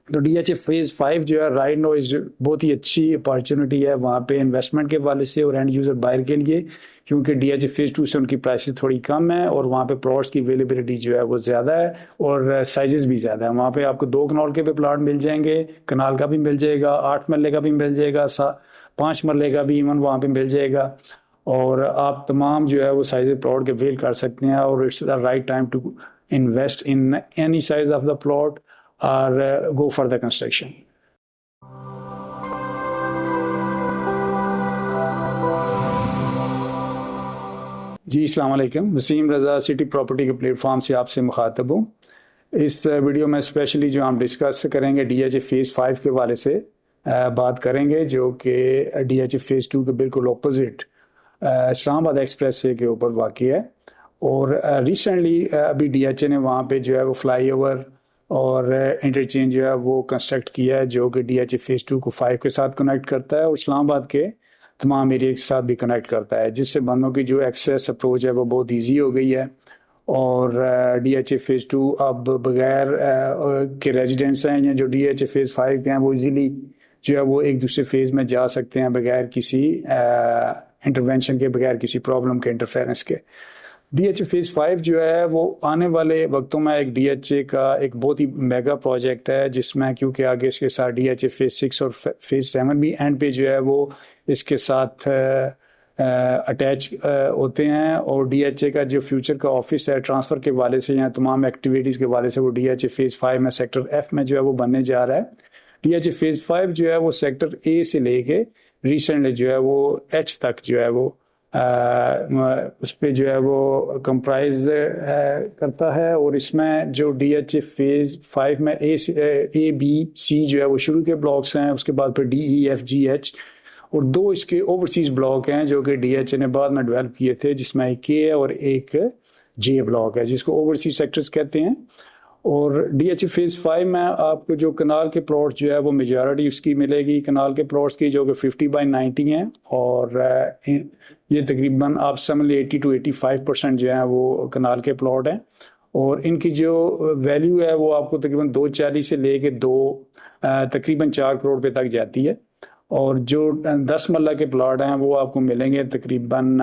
तो DHA phase 5 जो है राइट नो इज बहुत ही अच्छी अपॉर्चुनिटी है वहाँ पे इन्वेस्टमेंट के हवाले से और एंड यूज़र बायर के लिए, क्योंकि DHA फेज़ 2 से उनकी प्राइसेस थोड़ी कम है और वहाँ पे प्लॉट्स की अवेलेबिलिटी जो है वो ज़्यादा है और साइजेस भी ज़्यादा है। वहाँ पे आपको 2 कनाल के पे प्लाट मिल जाएंगे, कनाल का भी मिल जाएगा, 8 मरले का भी मिल जाएगा, 5 मरले का भी इवन वहाँ पे मिल जाएगा और आप तमाम जो है वो साइज प्लॉट के अवेल कर सकते हैं और it's the right time to invest in any size of the plot or go for the construction. जी अस्सलाम वालेकुम, वसीम रज़ा सिटी प्रॉपर्टी के प्लेटफॉर्म से आपसे मुखातब हूँ। इस वीडियो में स्पेशली जो हम डिस्कस करेंगे DHA फेज़ 5 के वाले से बात करेंगे, जो कि DHA फेज़ 2 के बिल्कुल ऑपोजिट इस्लामाबाद एक्सप्रेस वे के ऊपर वाक़ है और रिसेंटली अभी DHA ने वहाँ पे जो है वो फ्लाईओवर और इंटरचेंज जो है वो कंस्ट्रक्ट किया है, जो कि DHA फेज़ 2 को 5 के साथ कनेक्ट करता है और इस्लामाबाद के तमाम एरिया के साथ भी कनेक्ट करता है, जिससे बंदों की जो एक्सेस अप्रोच है वो बहुत ईजी हो गई है और DHA फेज़ 2 अब बगैर के रेजिडेंट्स हैं या जो DHA फेज़ 5 के हैं वो इजीली जो है वो एक दूसरे फेज़ में जा सकते हैं बगैर किसी इंटरवेंशन के, बगैर किसी प्रॉब्लम के, इंटरफेरेंस के। DHA फेज़ 5 जो है वो आने वाले वक्तों में एक DHA का एक बहुत ही मेगा प्रोजेक्ट है, जिसमें क्योंकि आगे इसके साथ DHA फेज़ 6 और फेज़ 7 भी एंड पे जो है वो इसके साथ अटैच होते हैं और DHA का जो फ्यूचर का ऑफिस है ट्रांसफ़र के वाले से या तमाम एक्टिविटीज़ के वाले से वो DHA फेज़ 5 में सेक्टर F में जो है वो बनने जा रहा है। DHA फेज़ 5 जो है वो सेक्टर A से लेके रिसेंटली जो है वो H तक जो है वो उस पर जो है वो कंप्राइज करता है और इसमें जो DHA फेज़ 5 में A B C जो है वो शुरू के ब्लॉक्स हैं, उसके बाद फिर D E F G H और 2 इसके ओवरसीज़ ब्लॉक हैं जो कि DHA ने बाद में डेवलप किए थे, जिसमें एक K है और एक J ब्लॉक है जिसको ओवरसीज सेक्टर्स कहते हैं। और DHA फेज़ 5 में आपको जो कनाल के प्लॉट्स जो है वो मेजॉरिटी उसकी मिलेगी कनाल के प्लॉट्स की, जो कि 50/90 हैं और ये तकरीबन आप समझ लीजिए 80 to 85% जो है वो कनाल के प्लॉट हैं और इनकी जो वैल्यू है वो आपको तकरीबन 240 से लेके तकरीबन 4 करोड़ पे तक जाती है और जो 10 मरला के प्लॉट हैं वो आपको मिलेंगे तकरीबन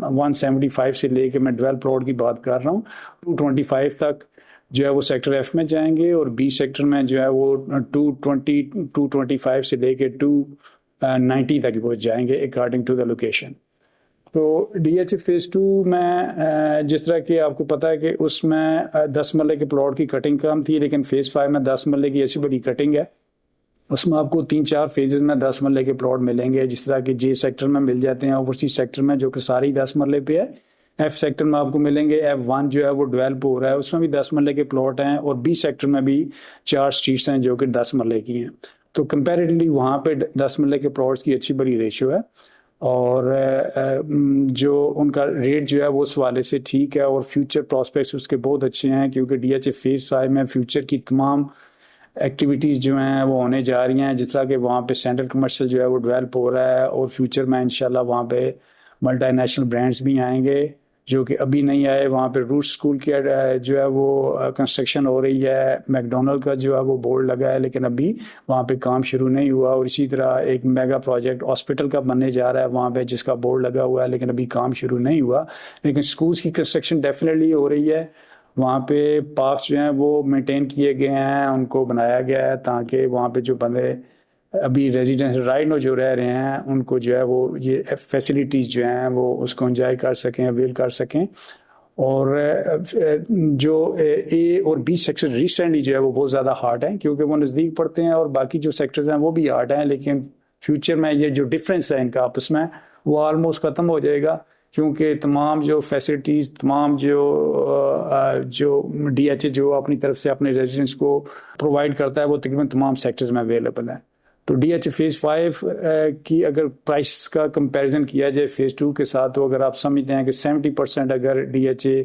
175 से लेके, मैं 12 प्लॉट की बात कर रहा हूँ, 225 तक जो है वो सेक्टर F में जाएंगे और B सेक्टर में जो है वो 225 से लेके 290 तक पहुँच जाएंगे अकॉर्डिंग टू द लोकेशन। तो DHA फेज़ 2 में जिस तरह कि आपको पता है कि उसमें 10 मरले के प्लॉट की कटिंग कम थी, लेकिन फेज़ 5 में 10 मरले की ऐसी बड़ी कटिंग है, उसमें आपको 3-4 फेजेस में 10 मरले के प्लॉट मिलेंगे, जिस तरह कि J सेक्टर में मिल जाते हैं, ओवरसीज सेक्टर में जो कि सारी 10 मरले पे है, F सेक्टर में आपको मिलेंगे, F1 जो है वो डेवलप हो रहा है उसमें भी 10 मरले के प्लॉट हैं और B सेक्टर में भी 4 स्ट्रीट्स हैं जो कि 10 मरले की हैं। तो कंपैरेटिवली वहाँ पे 10 मरले के प्लॉट्स की अच्छी बड़ी रेशियो है और जो उनका रेट जो है वो उस वाले से ठीक है और फ्यूचर प्रॉस्पेक्ट्स उसके बहुत अच्छे हैं, क्योंकि DHA फेज़ 5 में फ्यूचर की तमाम एक्टिविटीज़ जो हैं वो होने जा रही हैं, जिस तरह कि वहाँ पे सेंट्रल कमर्शियल जो है वो डेवलप हो रहा है और फ्यूचर में इंशाल्लाह वहाँ पे मल्टीनेशनल ब्रांड्स भी आएंगे जो कि अभी नहीं आए। वहाँ पे रूट स्कूल की जो है वो कंस्ट्रक्शन हो रही है, मैकडोनल्ड का जो है वो बोर्ड लगा है लेकिन अभी वहाँ पे काम शुरू नहीं हुआ और इसी तरह एक मेगा प्रोजेक्ट हॉस्पिटल का बनने जा रहा है वहाँ पे जिसका बोर्ड लगा हुआ है लेकिन अभी काम शुरू नहीं हुआ, लेकिन स्कूल्स की कंस्ट्रक्शन डेफिनेटली हो रही है। वहाँ पे पार्क्स जो हैं वो मेंटेन किए गए हैं, उनको बनाया गया है ताकि वहाँ पे जो बंदे अभी रेजिडेंस राइट नो जो रह रहे हैं उनको जो है वो ये फैसिलिटीज़ जो हैं वो उसको एंजॉय कर सकें, अवेल कर सकें। और जो A और B सेक्टर रिसेंटली जो है वो बहुत ज़्यादा हार्ड हैं क्योंकि वो नज़दीक पड़ते हैं और बाकी जो सेक्टर्स हैं वो भी हार्ड हैं, लेकिन फ्यूचर में ये जो डिफरेंस है इनका आपस में वो ऑलमोस्ट ख़त्म हो जाएगा क्योंकि तमाम जो फैसिलिटीज़, तमाम जो DHA जो अपनी तरफ से अपने रेजिडेंट्स को प्रोवाइड करता है वो तकरीबन तमाम सेक्टर्स में अवेलेबल है। तो DHA फेज़ 5 की अगर प्राइस का कंपैरिजन किया जाए फेज़ 2 के साथ, तो अगर आप समझते हैं कि 70% अगर DHA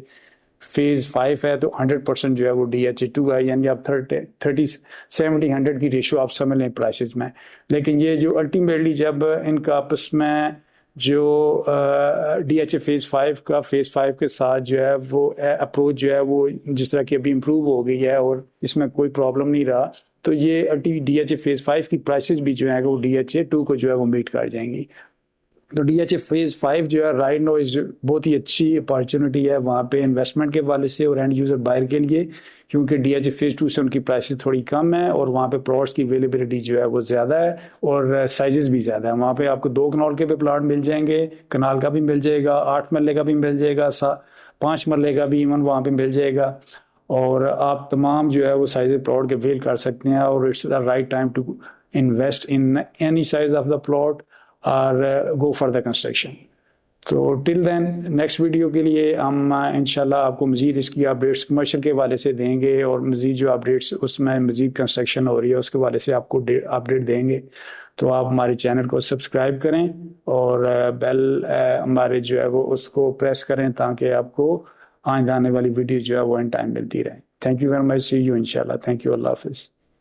फेज़ 5 है तो 100% जो है वो DHA 2 है, यानी आप 30-70-100 की रेशो आप समझ लें प्राइसेस में। लेकिन ये जो अल्टीमेटली जब इनका आपस में जो DHA फेज़ 5 के साथ जो है वो अप्रोच जो है वो जिस तरह की अभी इम्प्रूव हो गई है और इसमें कोई प्रॉब्लम नहीं रहा, तो ये DHA फेज़ 5 की प्राइसेस भी जो है वो DHA 2 को जो है वो मीट कर जाएंगी। तो DHA फेज़ 5 जो है राइट नो इज बहुत ही अच्छी अपॉर्चुनिटी है वहाँ पे इन्वेस्टमेंट के वाले से और एंड यूज़र बायर के लिए, क्योंकि DHA फेज़ 2 से उनकी प्राइसेस थोड़ी कम है और वहाँ पे प्लॉट्स की अवेलेबिलिटी जो है वो ज़्यादा है और साइजेस भी ज़्यादा है। वहाँ पे आपको 2 कनाल के भी प्लाट मिल जाएंगे, कनाल का भी मिल जाएगा, 8 मरले का भी मिल जाएगा, 5 मरले का भी इवन वहाँ पे मिल जाएगा और आप तमाम जो है वो साइज प्लॉट के अवेल कर सकते हैं और it's the right time to invest in any size of the plot और गो फॉर द कंस्ट्रक्शन। तो टिल देन नेक्स्ट वीडियो के लिए हम इंशाल्लाह आपको मज़ीद इसकी अपडेट्स कमर्शियल के हवाले से देंगे और मज़ीद जो अपडेट्स उसमें मज़ीद कंस्ट्रक्शन हो रही है उसके हवाले से आपको अपडेट देंगे। तो आप हमारे चैनल को सब्सक्राइब करें और बेल हमारे जो है वो उसको प्रेस करें ताकि आपको आगे आने वाली वीडियो जो है वो इन टाइम मिलती रहे। Thank you very much, see you इंशाल्लाह। थैंक यू, अल्लाह हाफिज़।